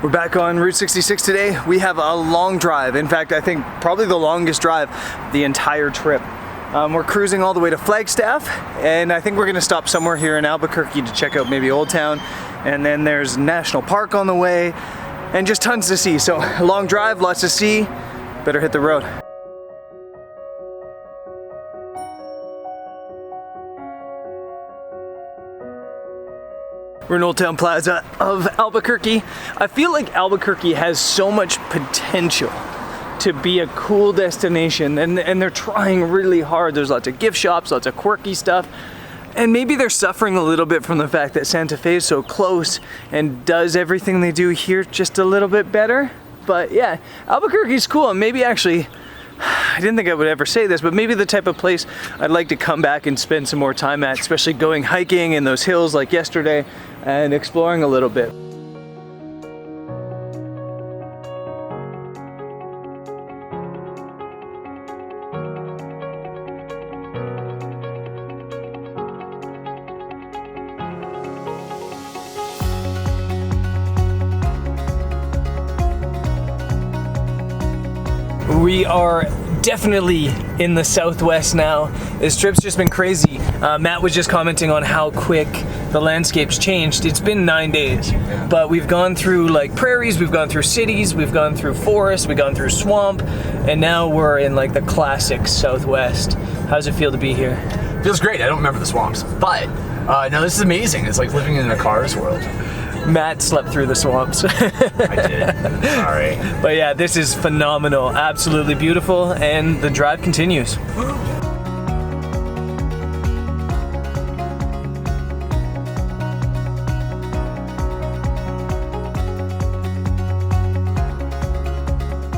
We're back on Route 66 today. We have a long drive. In fact, I think probably the longest drive the entire trip. We're cruising all the way to Flagstaff, and I think we're gonna stop somewhere here in Albuquerque to check out maybe Old Town, and then there's National Park on the way, and just tons to see. So a long drive, lots to see, better hit the road. We're in Old Town Plaza of Albuquerque. I feel like Albuquerque has so much potential to be a cool destination, and they're trying really hard. There's lots of gift shops, lots of quirky stuff, and maybe they're suffering a little bit from the fact that Santa Fe is so close and does everything they do here just a little bit better. But yeah, Albuquerque's cool, and maybe actually, I didn't think I would ever say this, but maybe the type of place I'd like to come back and spend some more time at, especially going hiking in those hills like yesterday and exploring a little bit. We are definitely in the Southwest now. This trip's just been crazy. Matt was just commenting on how quick the landscape's changed. It's been 9 days, but we've gone through like prairies, we've gone through cities, we've gone through forests, we've gone through swamp, and now we're in like the classic Southwest. How does it feel to be here? Feels great. I don't remember the swamps, but no, this is amazing. It's like living in a Cars world. Matt slept through the swamps. I did. Sorry. But yeah, this is phenomenal. Absolutely beautiful, and the drive continues.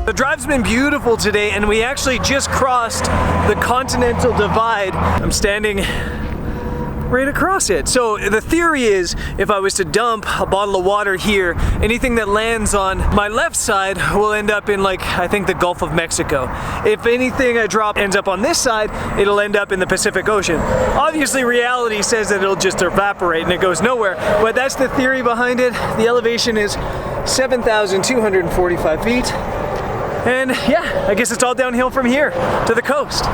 The drive's been beautiful today, and we actually just crossed the Continental Divide. I'm standing right across it. So the theory is, if I was to dump a bottle of water here, anything that lands on my left side will end up in, like, I think the Gulf of Mexico. If anything I drop ends up on this side, it'll end up in the Pacific Ocean. Obviously reality says that it'll just evaporate and it goes nowhere, but that's the theory behind it. The elevation is 7,245 feet. And yeah, I guess it's all downhill from here to the coast.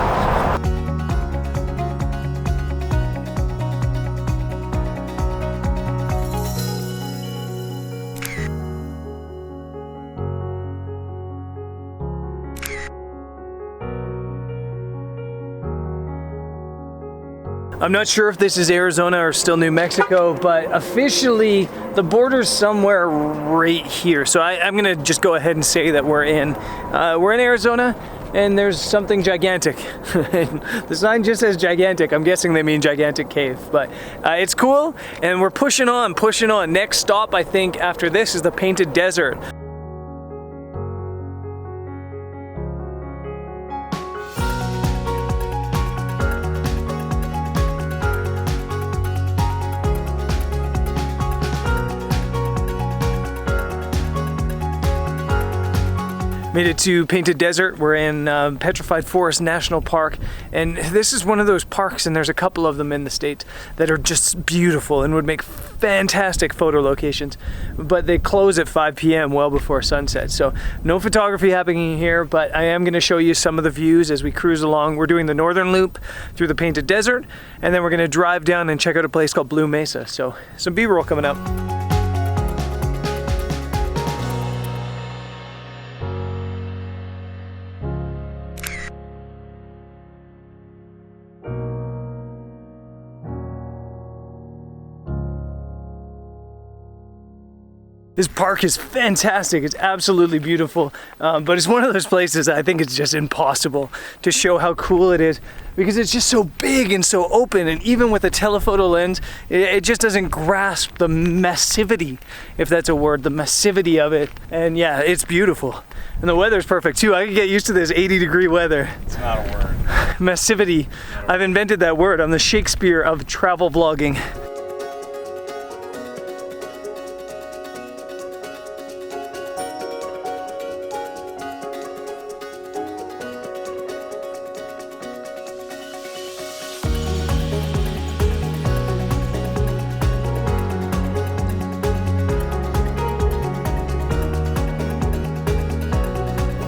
I'm not sure if this is Arizona or still New Mexico, but officially the border's somewhere right here. So I'm gonna just go ahead and say that we're in Arizona, and there's something gigantic. The sign just says gigantic. I'm guessing they mean gigantic cave, but it's cool, and we're pushing on. Next stop, I think, after this is the Painted Desert. Made it to Painted Desert. We're in Petrified Forest National Park, and this is one of those parks, and there's a couple of them in the States that are just beautiful and would make fantastic photo locations, but they close at 5 p.m. well before sunset, so no photography happening here, but I am going to show you some of the views as we cruise along. We're doing the northern loop through the Painted Desert, and then we're going to drive down and check out a place called Blue Mesa, so some B-roll coming up. This park is fantastic. It's absolutely beautiful, but it's one of those places I think it's just impossible to show how cool it is because it's just so big and so open, and even with a telephoto lens, it just doesn't grasp the massivity, if that's a word, the massivity of it. And yeah, it's beautiful. And the weather's perfect too. I can get used to this 80-degree weather. It's not a word. Massivity. I've invented that word. I'm the Shakespeare of travel vlogging.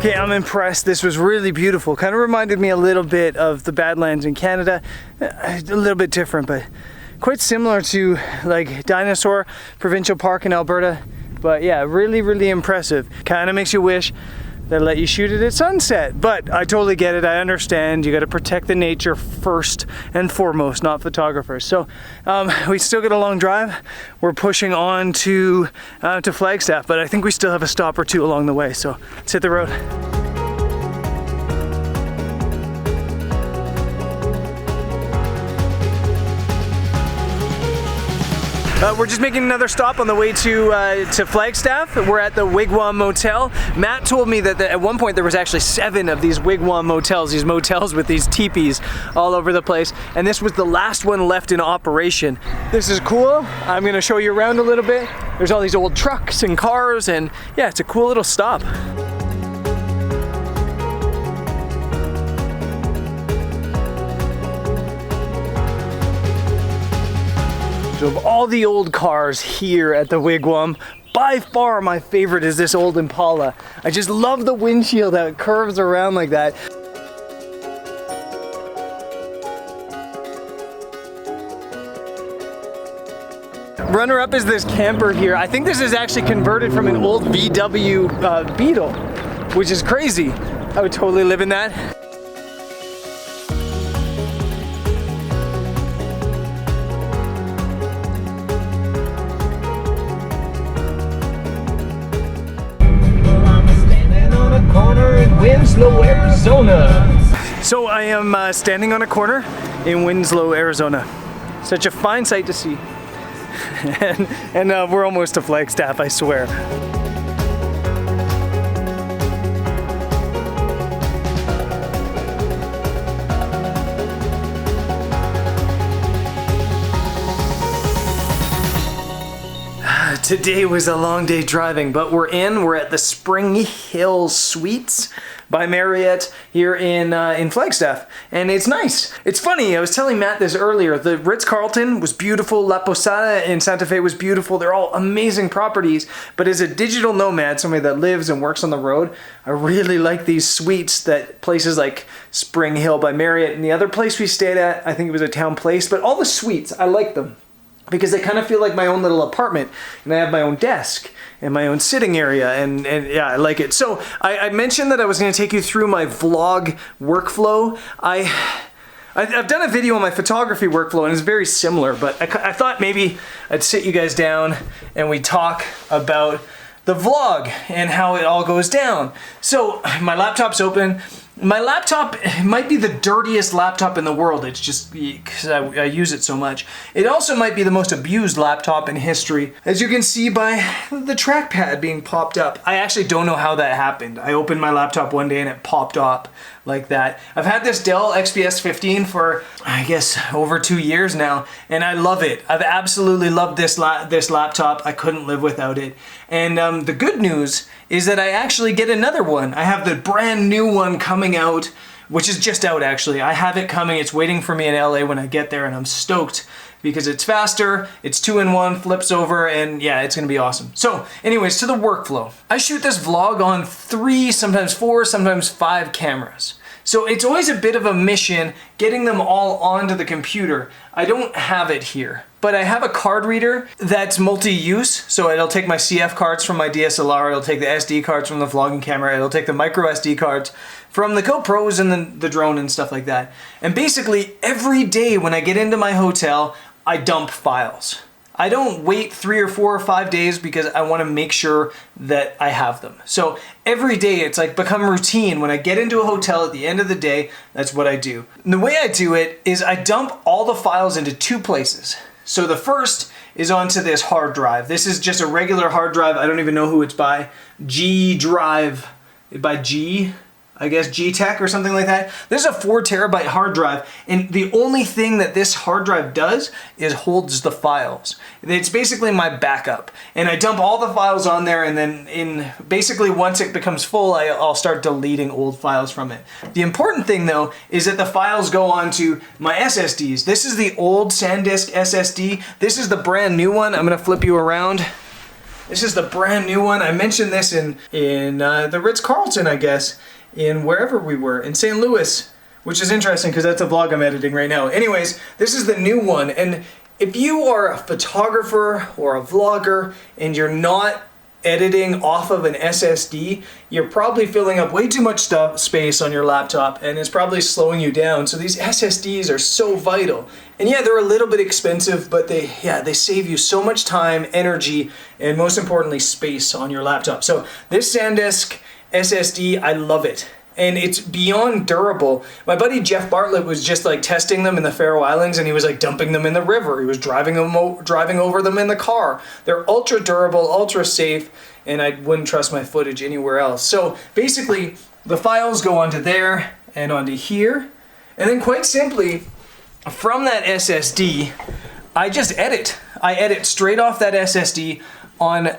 Okay, I'm impressed. This was really beautiful. Kind of reminded me a little bit of the Badlands in Canada. A little bit different, but quite similar to like Dinosaur Provincial Park in Alberta. But yeah, really, really impressive. Kind of makes you wish they let you shoot it at sunset. But I totally get it. I understand. You got to protect the nature first and foremost, not photographers. So we still got a long drive. We're pushing on to Flagstaff, but I think we still have a stop or two along the way. So let's hit the road. We're just making another stop on the way to Flagstaff. We're at the Wigwam Motel. Matt told me that at one point there was actually 7 of these Wigwam Motels, these motels with these teepees all over the place, and this was the last one left in operation. This is cool. I'm gonna show you around a little bit. There's all these old trucks and cars, and yeah, it's a cool little stop. So of all the old cars here at the Wigwam, by far my favorite is this old Impala. I just love the windshield, how it curves around like that. Runner up is this camper here. I think this is actually converted from an old VW Beetle, which is crazy. I would totally live in that. Winslow, Arizona. So I am standing on a corner in Winslow, Arizona. Such a fine sight to see. and we're almost to Flagstaff, I swear. Today was a long day driving, but we're at the Spring Hill Suites by Marriott here in Flagstaff, and it's nice. It's funny, I was telling Matt this earlier, the Ritz-Carlton was beautiful, La Posada in Santa Fe was beautiful, they're all amazing properties, but as a digital nomad, somebody that lives and works on the road, I really like these suites that places like Spring Hill by Marriott, and the other place we stayed at, I think it was a Town Place, but all the suites, I like them, because they kind of feel like my own little apartment, and I have my own desk and my own sitting area, and yeah, I like it. So I mentioned that I was going to take you through my vlog workflow. I've done a video on my photography workflow, and it's very similar, but I thought maybe I'd sit you guys down and we talk about the vlog and how it all goes down. So my laptop's open. My laptop might be the dirtiest laptop in the world. It's just because I use it so much. It also might be the most abused laptop in history, as you can see by the trackpad being popped up. I actually don't know how that happened. I opened my laptop one day and it popped up like that. I've had this Dell XPS 15 for, I guess, over 2 years now, and I love it. I've absolutely loved this laptop. I couldn't live without it. And the good news is that I actually get another one. I have the brand new one coming out, which is just out actually. I have it coming, it's waiting for me in LA when I get there, and I'm stoked because it's faster, it's 2-in-1, flips over, and yeah, it's gonna be awesome. So anyways, to the workflow. I shoot this vlog on 3, sometimes 4, sometimes 5 cameras. So it's always a bit of a mission getting them all onto the computer. I don't have it here, but I have a card reader that's multi-use. So it'll take my CF cards from my DSLR, it'll take the SD cards from the vlogging camera, it'll take the micro SD cards from the GoPros and the drone and stuff like that. And basically every day when I get into my hotel, I dump files. I don't wait 3 or 4 or 5 days because I want to make sure that I have them. So every day it's like become routine. When I get into a hotel at the end of the day, that's what I do. And the way I do it is I dump all the files into 2 places. So the first is onto this hard drive. This is just a regular hard drive. I don't even know who it's by. G Drive, by G. I guess G-Tech or something like that. This is a 4 terabyte hard drive, and the only thing that this hard drive does is holds the files. It's basically my backup, and I dump all the files on there, and then basically once it becomes full, I'll start deleting old files from it. The important thing though is that the files go onto my SSDs. This is the old SanDisk SSD. This is the brand new one. I'm gonna flip you around. This is the brand new one. I mentioned this in the Ritz-Carlton, I guess, in wherever we were, in St. Louis, which is interesting because that's a vlog I'm editing right now. Anyways, this is the new one, and if you are a photographer or a vlogger and you're not editing off of an SSD, you're probably filling up way too much space on your laptop, and it's probably slowing you down. So these SSDs are so vital. And yeah, they're a little bit expensive, but they save you so much time, energy, and most importantly, space on your laptop. So this SanDisk SSD, I love it. And it's beyond durable. My buddy Jeff Bartlett was just like testing them in the Faroe Islands, and he was like dumping them in the river. He was driving over them in the car. They're ultra durable, ultra safe, and I wouldn't trust my footage anywhere else. So basically, the files go onto there and onto here, and then quite simply, from that SSD, I just edit. I edit straight off that SSD on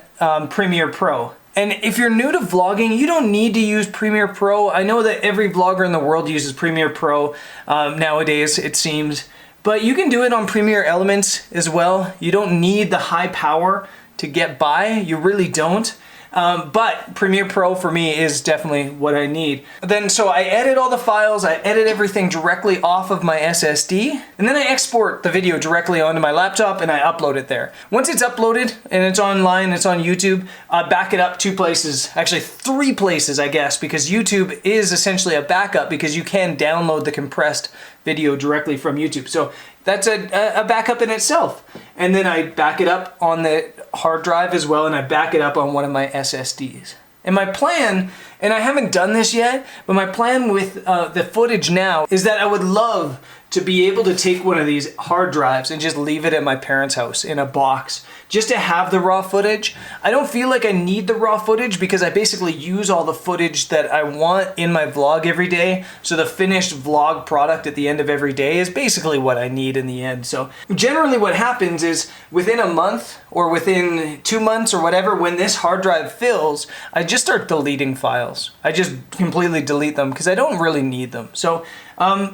Premiere Pro. And if you're new to vlogging, you don't need to use Premiere Pro. I know that every vlogger in the world uses Premiere Pro nowadays, it seems. But you can do it on Premiere Elements as well. You don't need the high power to get by. You really don't. But Premiere Pro for me is definitely what I need. Then so I edit all the files, I edit everything directly off of my SSD, and then I export the video directly onto my laptop and I upload it there. Once it's uploaded and it's online, it's on YouTube, I back it up 2 places, actually 3 places I guess, because YouTube is essentially a backup because you can download the compressed video directly from YouTube. So that's a backup in itself. And then I back it up on the hard drive as well, and I back it up on one of my SSDs. And my plan, and I haven't done this yet, but my plan with the footage now is that I would love to be able to take one of these hard drives and just leave it at my parents' house in a box, just to have the raw footage. I don't feel like I need the raw footage because I basically use all the footage that I want in my vlog every day. So the finished vlog product at the end of every day is basically what I need in the end. So generally what happens is within a month or within 2 months or whatever, when this hard drive fills, I just start deleting files. I just completely delete them because I don't really need them. So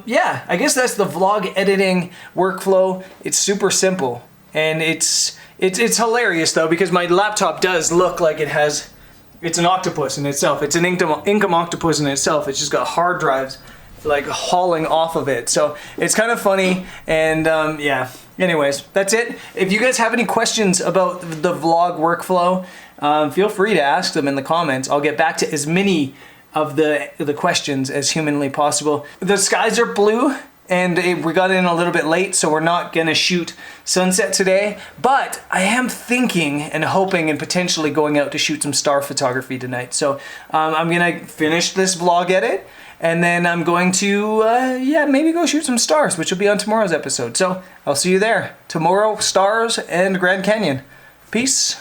yeah, I guess that's the vlog editing workflow. It's super simple, and it's hilarious though because my laptop does look like it's an octopus in itself. It's an income octopus in itself. It's just got hard drives like hauling off of it. So it's kind of funny, and yeah. Anyways, that's it. If you guys have any questions about the vlog workflow, feel free to ask them in the comments. I'll get back to as many of the questions as humanly possible. The skies are blue, and we got in a little bit late, so we're not gonna shoot sunset today, but I am thinking and hoping and potentially going out to shoot some star photography tonight. So I'm gonna finish this vlog edit, and then I'm going to, yeah, maybe go shoot some stars, which will be on tomorrow's episode. So I'll see you there. Tomorrow, stars and Grand Canyon. Peace.